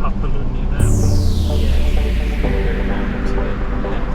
upper linear now. Yeah, go around to the left.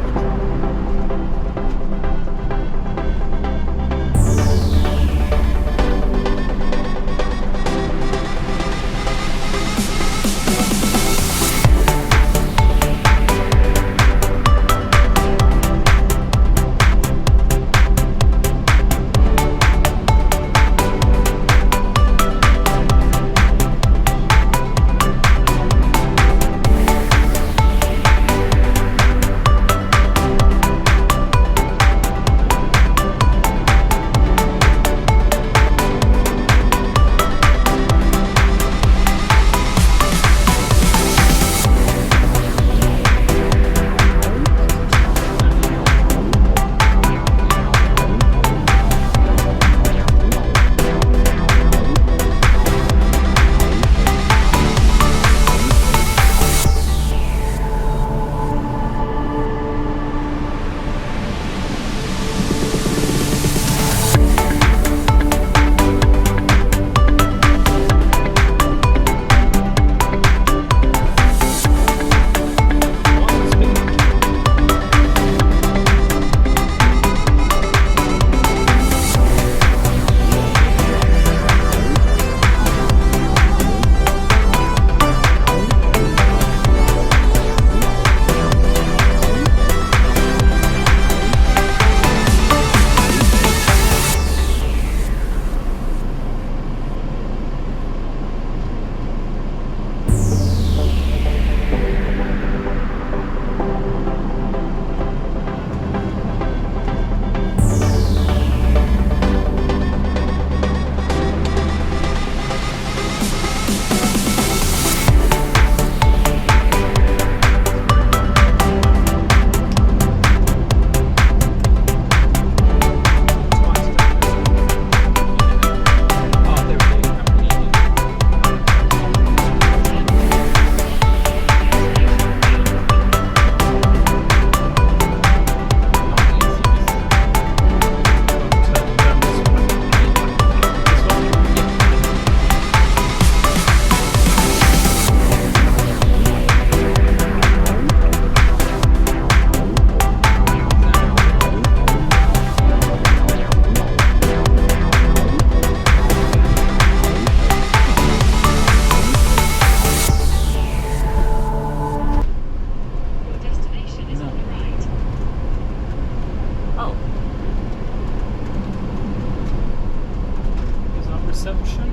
Reception?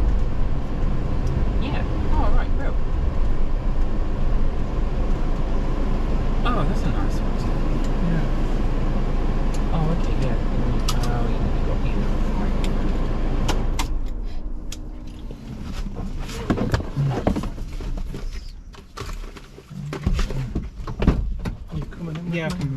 Yeah. Oh, right, real. Oh, that's a nice one. Yeah. Oh, okay, yeah. Oh, you got either. Are you coming in? Yeah, I can.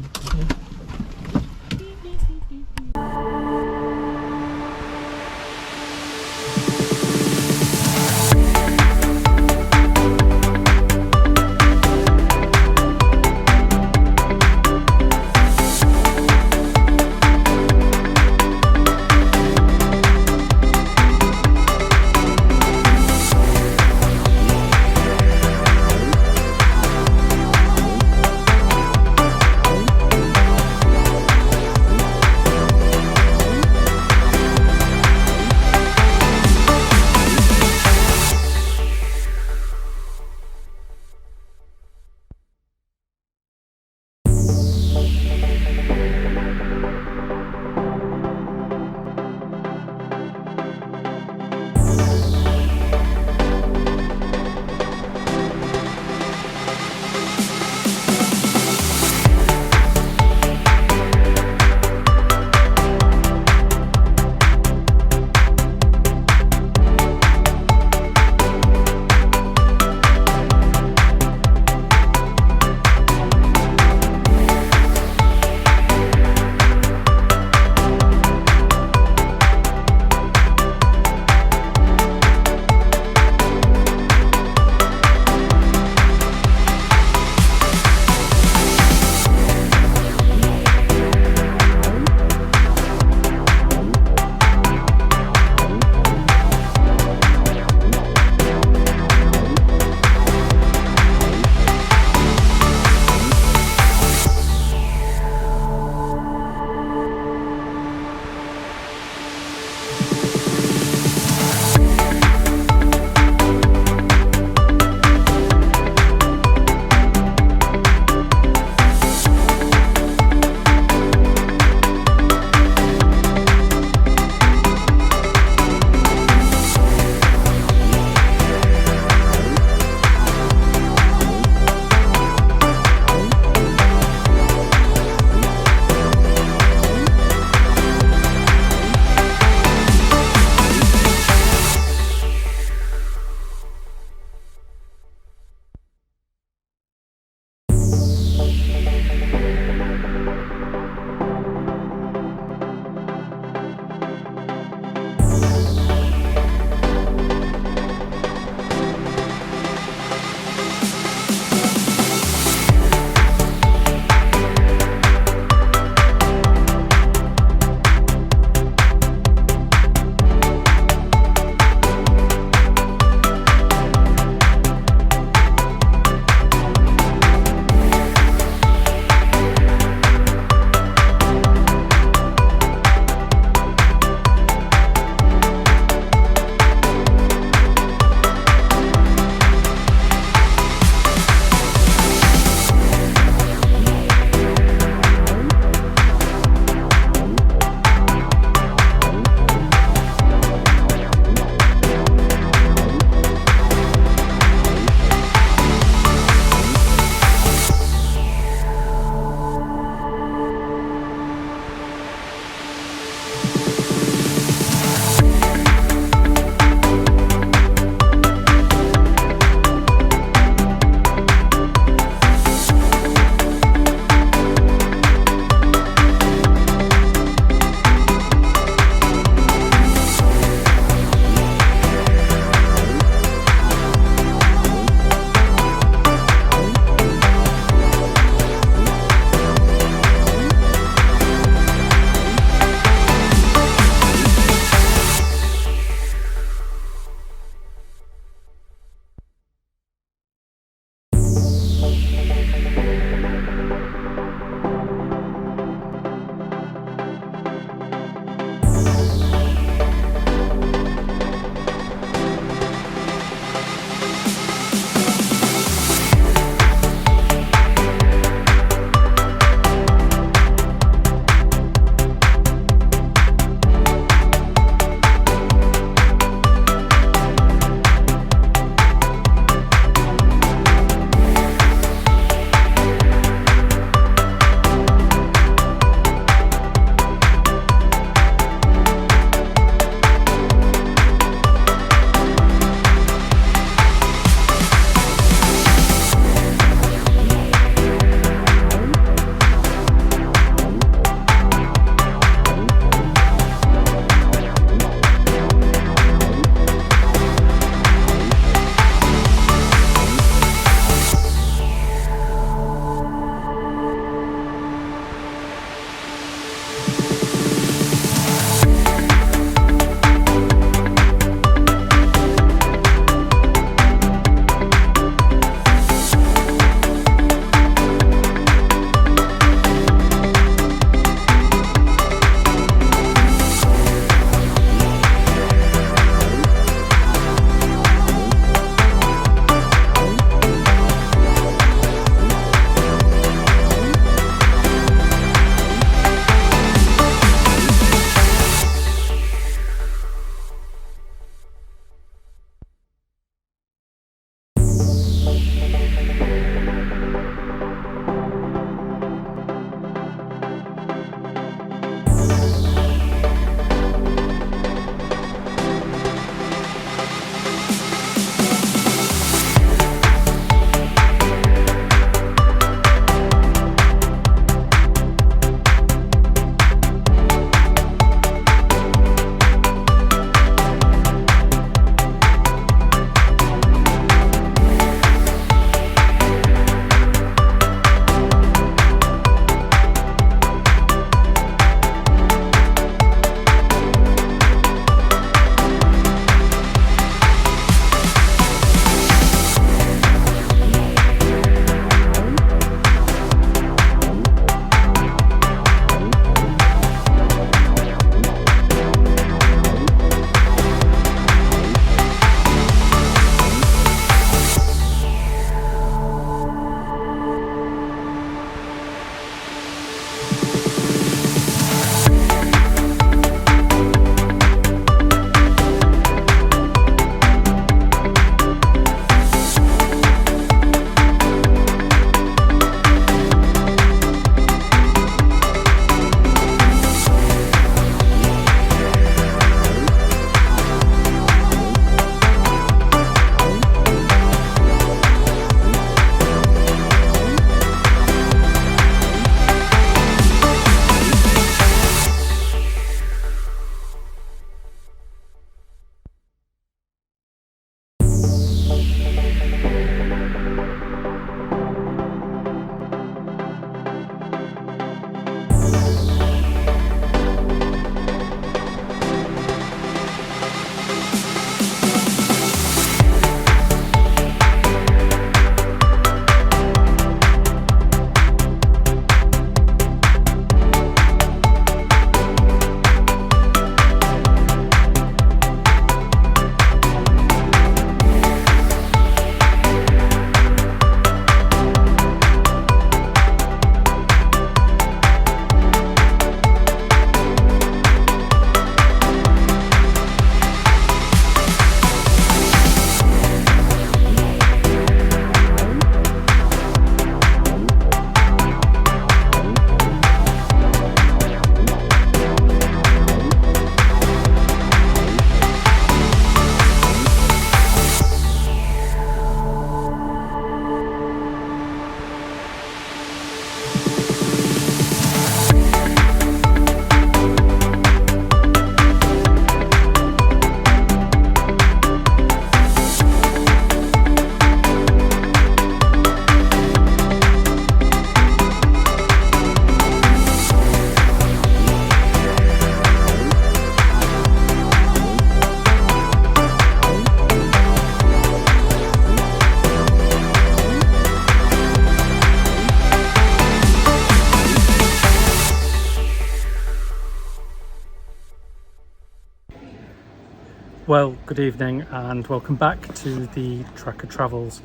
Well, good evening and welcome back to the Tracker Travels.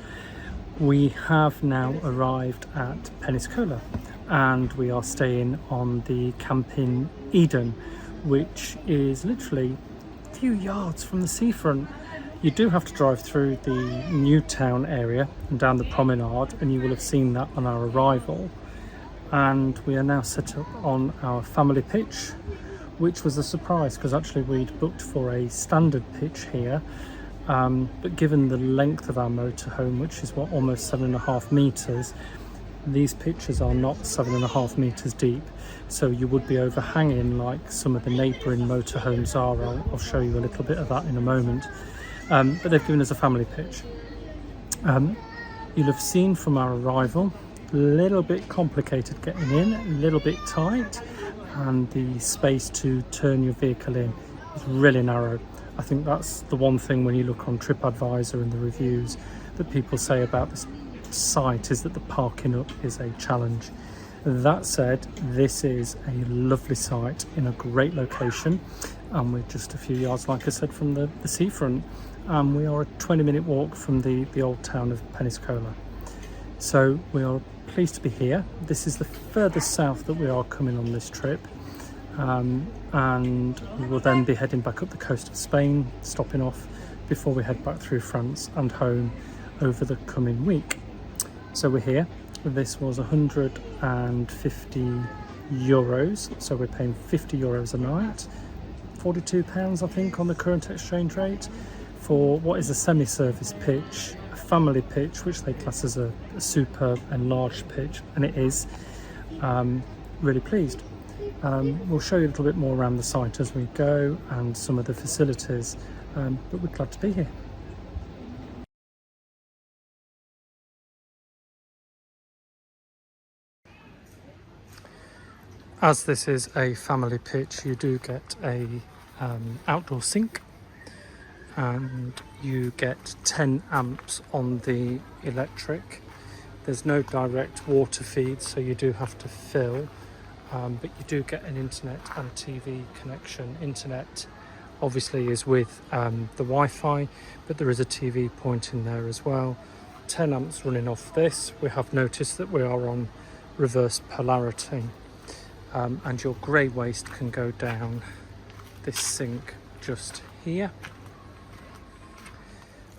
We have now arrived at Peniscola and we are staying on the camp in Eden, which is literally a few yards from the seafront. You do have to drive through the new town area and down the promenade, and you will have seen that on our arrival. And we are now set up on our family pitch, which was a surprise because actually we'd booked for a standard pitch here, but given the length of our motorhome, which is almost 7.5 meters, these pitches are not 7.5 meters deep, so you would be overhanging like some of the neighbouring motorhomes are. I'll show you a little bit of that in a moment, but they've given us a family pitch. You'll have seen from our arrival, a little bit complicated getting in, a little bit tight, and the space to turn your vehicle in is really narrow. I think that's the one thing when you look on TripAdvisor and the reviews that people say about this site, is that the parking up is a challenge. That said, this is a lovely site in a great location, and we're just a few yards, like I said, from the seafront. We are a 20-minute walk from the old town of Peniscola. So we are pleased to be here. This is the furthest south that we are coming on this trip, and we will then be heading back up the coast of Spain, stopping off before we head back through France and home over the coming week. So we're here. This was 150 euros, so we're paying 50 euros a night, £42 I think on the current exchange rate, for what is a semi-service pitch, a family pitch, which they class as a super enlarged pitch, and it is. Really pleased. We'll show you a little bit more around the site as we go and some of the facilities, but we're glad to be here. As this is a family pitch, you do get a outdoor sink, and you get 10 amps on the electric. There's no direct water feed, so you do have to fill, but you do get an internet and TV connection. Internet obviously is with the Wi-Fi, but there is a TV point in there as well. 10 amps running off this. We have noticed that we are on reverse polarity, and your grey waste can go down this sink just here.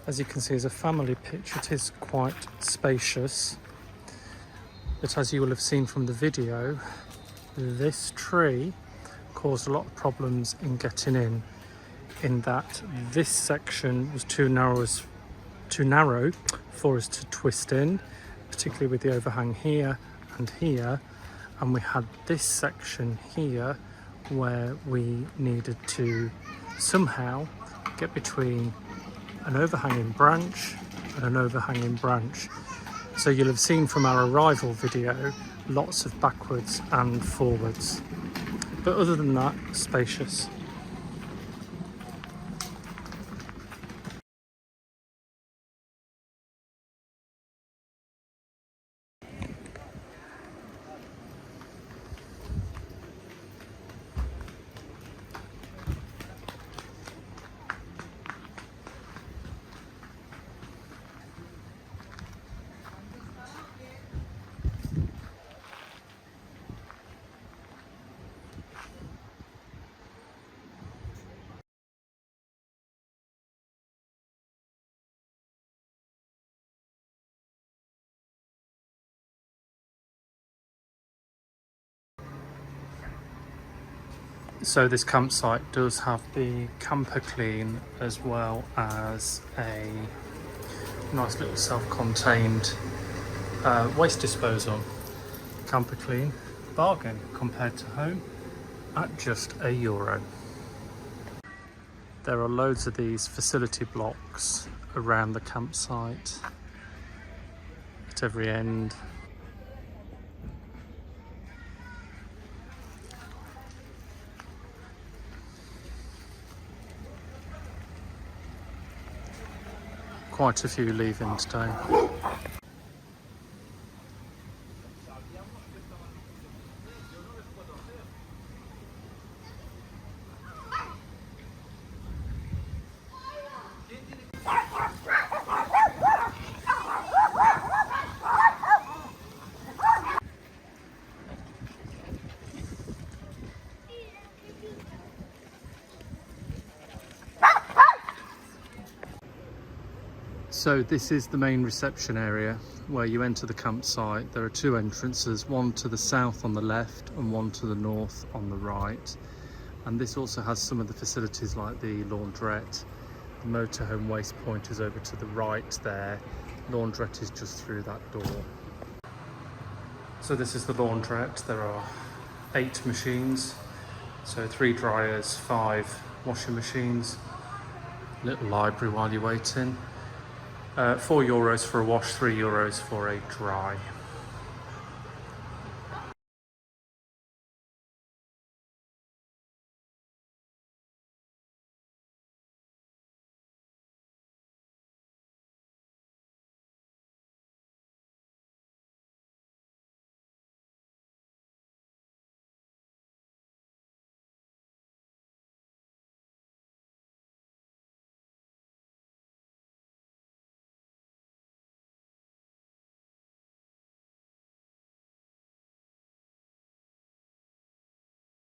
As you can see, as a family pitch, it is quite spacious, but as you will have seen from the video, this tree caused a lot of problems in getting in that this section was too narrow for us to twist in, particularly with the overhang here and here, and we had this section here where we needed to somehow get between an overhanging branch and an overhanging branch. So you'll have seen from our arrival video lots of backwards and forwards, but other than that, spacious. So this campsite does have the camper clean as well as a nice little self-contained waste disposal. Camper clean, bargain compared to home at just €1. There are loads of these facility blocks around the campsite at every end. Quite a few leaving today. So this is the main reception area where you enter the campsite. There are two entrances, one to the south on the left and one to the north on the right. And this also has some of the facilities like the laundrette. The motorhome waste point is over to the right there. Laundrette is just through that door. So this is the laundrette. There are 8 machines. So 3 dryers, 5 washing machines. Little library while you're waiting. €4 for a wash, €3 for a dry.